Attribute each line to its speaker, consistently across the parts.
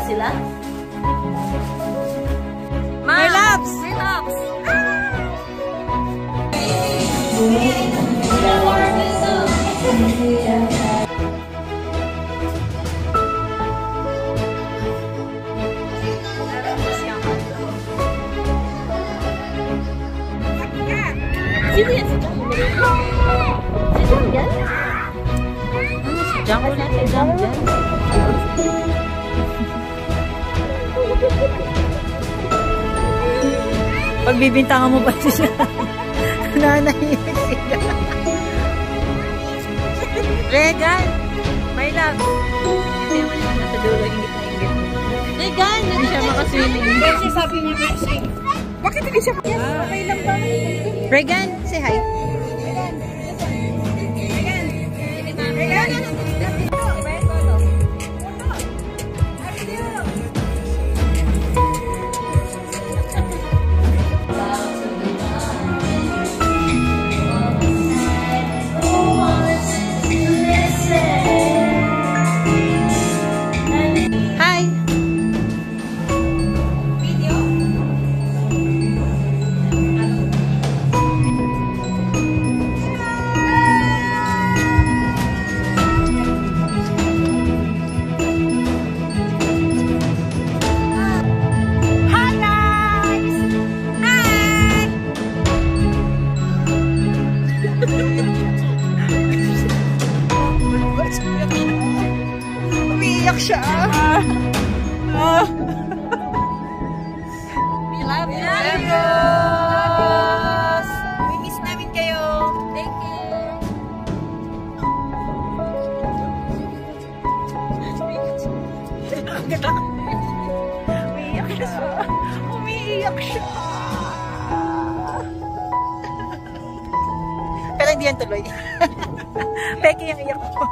Speaker 1: sila?
Speaker 2: My loves!
Speaker 1: My loves! Sino yan? Si Jang? Si Jang yan?
Speaker 2: Si Jang ko lang. Si Jang yan. Pagbibintangan mo ba siya? Nanahimik siya. Regan! My love! Hindi mo naman nasa dulo, ingit na ingit. Regan! Hindi siya makaswimming.
Speaker 3: Kasi sabi niya kasi, bakit hindi siya? Yes, okay lang ba?
Speaker 2: Regan, say hi.
Speaker 3: Regan! Umiiyak siya.
Speaker 1: We love you.
Speaker 2: We miss namin kayo.
Speaker 1: Thank you.
Speaker 2: Umiiyak siya. Umiiyak siya. Pero hindi yan tuloy. Peke yung iyak ko.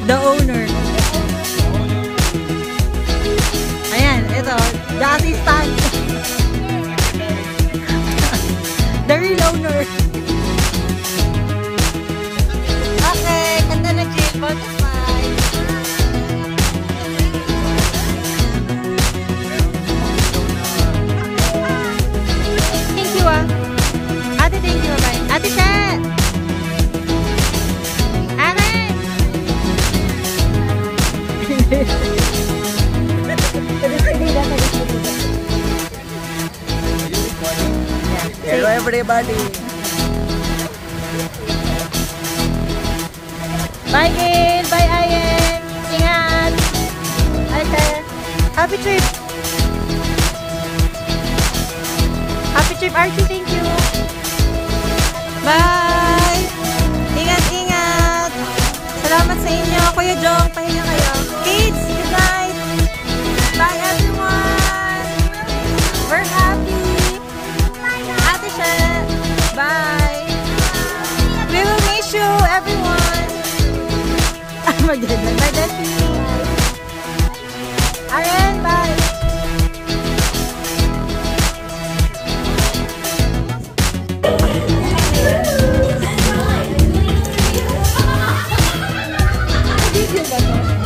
Speaker 2: The owner. Ayan, ito. The assistant. The real owner. Okay, kanta na Jill. Butterfly. Thank you ah. Ate, thank you. Bye. Ate siya.
Speaker 3: Hello everybody.
Speaker 2: Bye Gail, bye Ayen. Ingat. Okay. Happy trip. Happy trip Archie, thank you. Bye. Ingat. Salamat sa inyo. Kuya Jong, pahinga kayo. Kids, good night. Bye everyone. We're happy. Ate siya. Bye. We will miss you, everyone. Maganda. Bye, Desi. Aren, bye. Video ba to?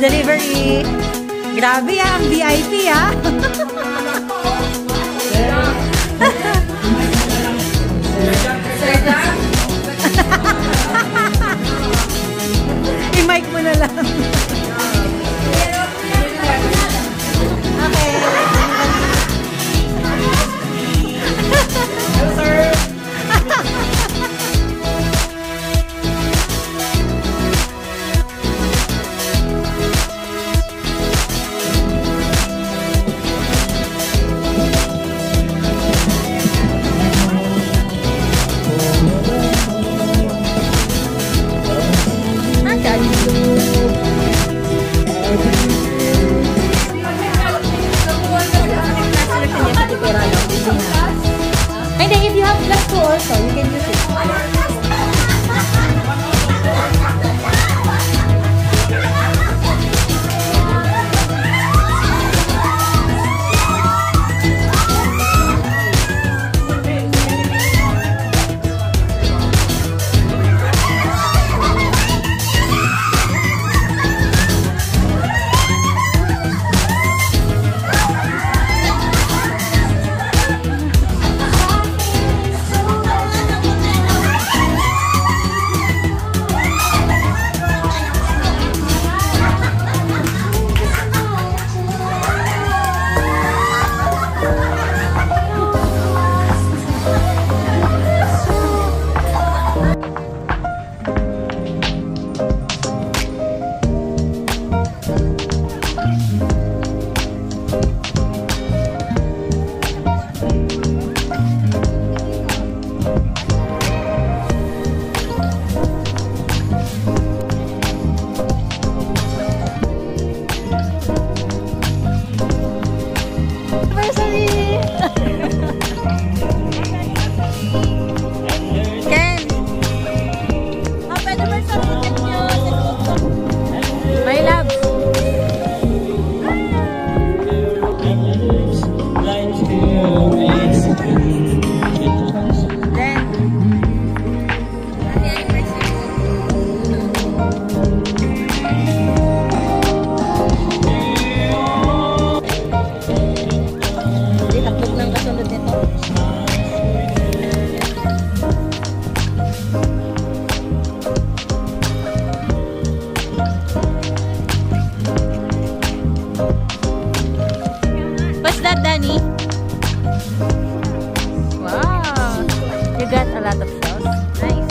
Speaker 2: delivery. Grabe ang VIP I-mic mo na lang. Okay. Hello, sir. And then if you have glass too also, you can use it. What's that, Danny? Wow, you got a lot of sauce. Nice.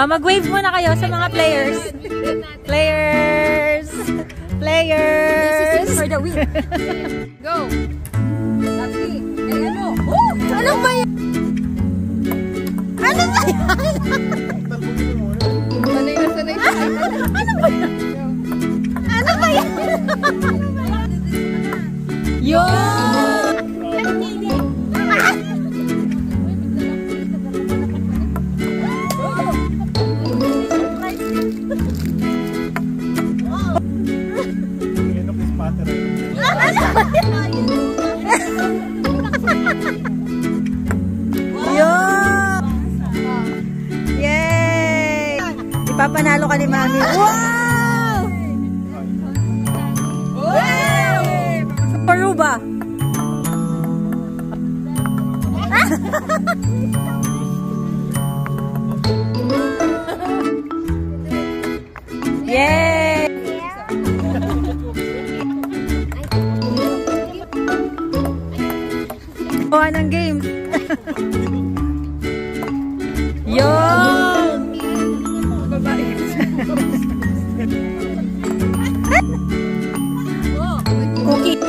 Speaker 2: Mag-wave muna kayo sa mga players. Players! Players!
Speaker 1: This is for the win. Go! Lovely. Ay, ano? Oh! Ano ba yan? Ano ba yan? Sanay na sanay. Ano ba yan? Ano ba yan? Yun!
Speaker 2: Yay! Ipapanalo ka ni Mami. Wow! Wow! Paruba. Yay! Gawa ng games. Yun! Cookie.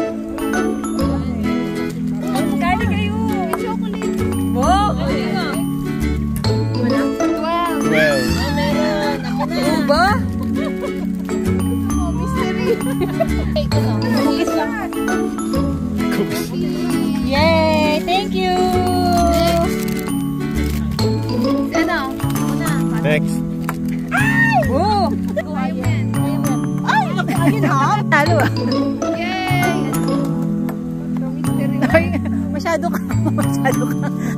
Speaker 2: Kali kayo.
Speaker 1: Chocolate.
Speaker 2: Wow!
Speaker 1: Wala. 12.
Speaker 3: Well.
Speaker 2: Meron. Ako na. Ba?
Speaker 1: Oh, mystery. Ito na. Cookies lang.
Speaker 2: Yay! Thank you!
Speaker 1: Ano? Una.
Speaker 3: Next.
Speaker 2: Oh!
Speaker 1: Ayun.
Speaker 2: Ay! Ayun ha! Talo ah!
Speaker 1: Yay! Mystery.
Speaker 2: Ay, masyado ka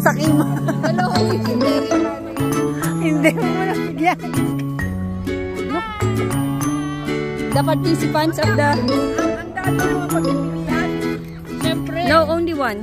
Speaker 2: sakin mo.
Speaker 1: Hello, mystery.
Speaker 2: Hindi mo mo nabigyan. Look. The participants of the...
Speaker 1: Ang dami naman pagpipilian. Siyempre.
Speaker 2: No, only one.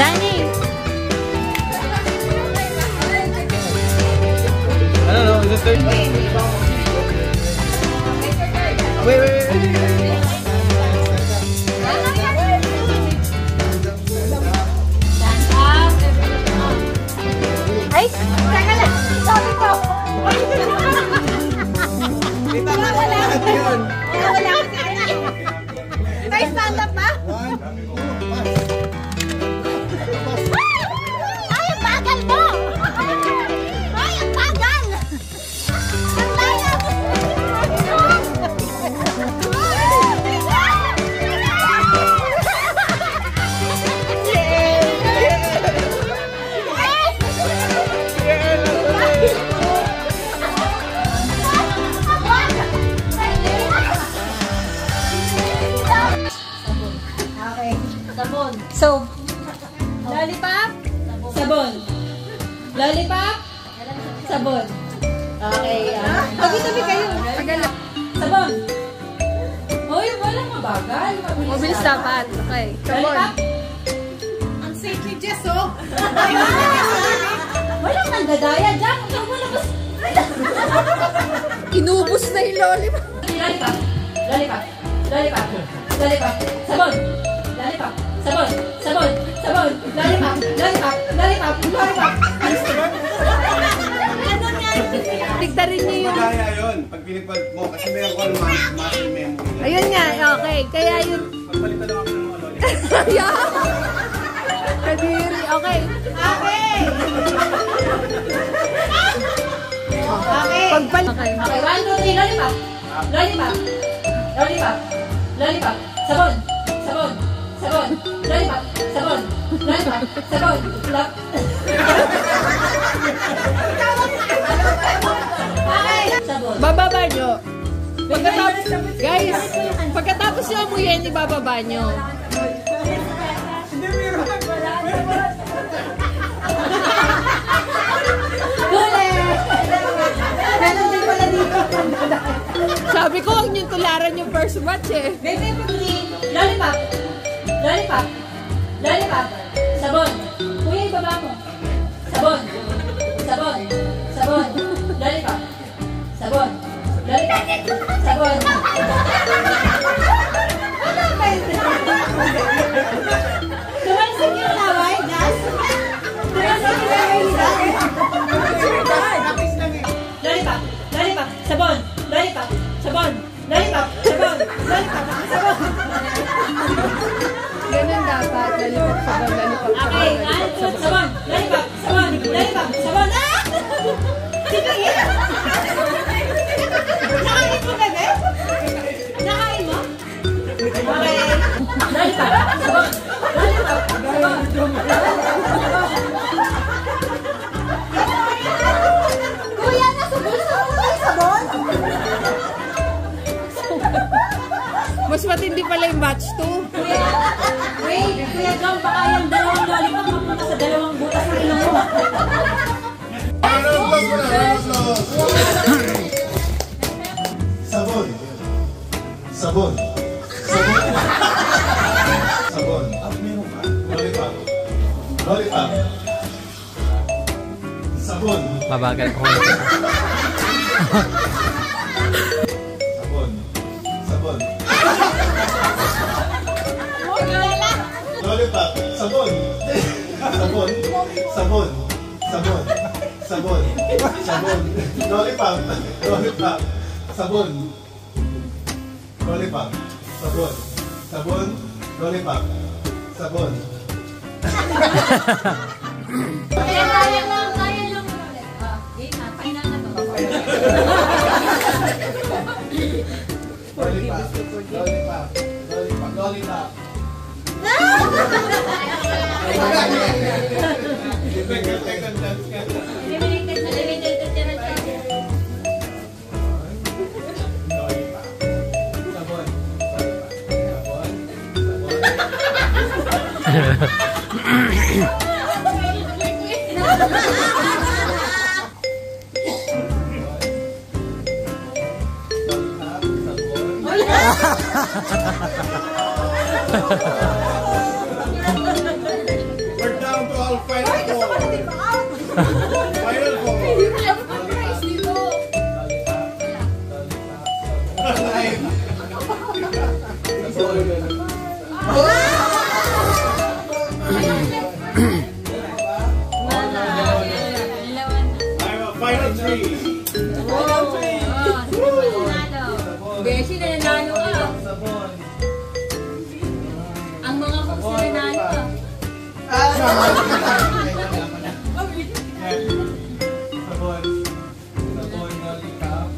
Speaker 2: Danny!
Speaker 3: I don't know, is this third? Wait.
Speaker 1: Ay, teka lang. Sabi ko. Wala ko sa kanya. May stand up ba? Ay, ang bagal mo! Ay, ang bagal! Ang layo!
Speaker 2: So, lollipop, sabon. Lollipop, sabon. Okay. Tabi-tabi kayo. Sabon. Hoy, walang mabagal.
Speaker 1: Mabilis dapat. Okay.
Speaker 2: Lollipop.
Speaker 3: Ang safe ni Jess, oh.
Speaker 2: Walang nandadaya dyan. Lumabas.
Speaker 1: Inubos na yung lollipop.
Speaker 2: Lollipop. Lollipop. Lollipop. Lollipop. Sabon. Lollipop. Sabon. Sabon. Sabon. Lollipop. Lollipop. Lollipop. Lollipop.
Speaker 1: Tigdarin niyo yung...
Speaker 4: Kaya yun, pag pinipad mo, kasi meron ko naman muscle memory.
Speaker 1: Ayun nga, okay. Kaya yun...
Speaker 4: Pagpalitan lang ako ng mga lollipop.
Speaker 1: Yeah. Kadiri. Okay. Okay. Pagpal... Okay.
Speaker 2: Okay, 1, 2, 3, lollipop. Lollipop. Lollipop. Lollipop. Sabon. Sabon. Sabon. Lollipop. Sabon. Lollipop. Sabon. Sabon.
Speaker 1: Bababa nyo. Pagkatapos, guys, pagkatapos nyo amuyin, ibababa nyo. Sabi ko, huwag nyo tularan yung first batch eh.
Speaker 2: Baby, lollipop. Lollipop. Lollipop. Sabon. Kuya, ibaba mo. Sabon. Sabon. Sabon. Lollipop. Sabon. Lollipop. Sabon. Ano ba yun? Tumalsik yung laway, Gas? Tumalsik yung laway, Gas? Lollipop. Lollipop. Sabon. Lollipop. Sabon. Lollipop. Sabon. Lollipop. Sabon.
Speaker 1: Ganun Mas matindi pala yung batch 2.
Speaker 2: Wait, Kuya John, baka yung dalawang lollipop mapunta sa dalawang butas ng ilong mo.
Speaker 4: Sabon. Sabon. Sabon. Sabon. Lollipop. Lollipop. Sabon.
Speaker 5: Mabagal ko.
Speaker 4: Sabon. Sabon. Lollipop. Sabon. Sabon. Sabon. Sabon. Sabon. Sabon. Lollipop. Lollipop. Sabon. Lollipop. Sabon. Sabon. Lollipop. Sabon.
Speaker 2: Kaya kaya lang. Game na, final na to.
Speaker 4: Lollipop. Lollipop. Lollipop. Lollipop.
Speaker 2: Eliminated na tira siya.
Speaker 4: Sabon. Sabon. We're down to our final four. Final four. Final three.
Speaker 2: Beshi, nanalo ka.
Speaker 4: Sabon.
Speaker 2: Ang mga kung nanalo ka.
Speaker 4: Sabon. Sabon, lollipop.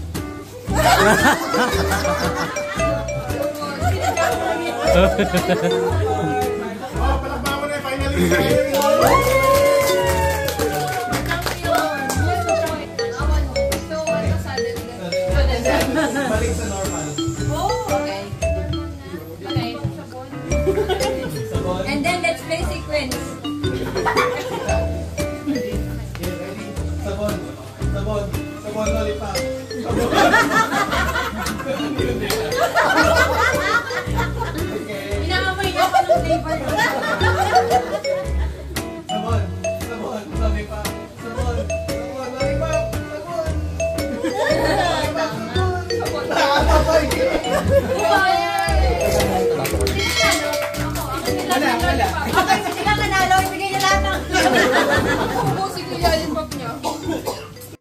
Speaker 4: Oh, palakpakan na yung finalist. Balik sa normal.
Speaker 2: Okay. Okay.
Speaker 4: Sabon.
Speaker 2: And then let's play sequence.
Speaker 4: Okay, ready? Sabon. Sabon. Sabon, lollipop. Sabon.
Speaker 2: Inaamoy niya pa ng flavor.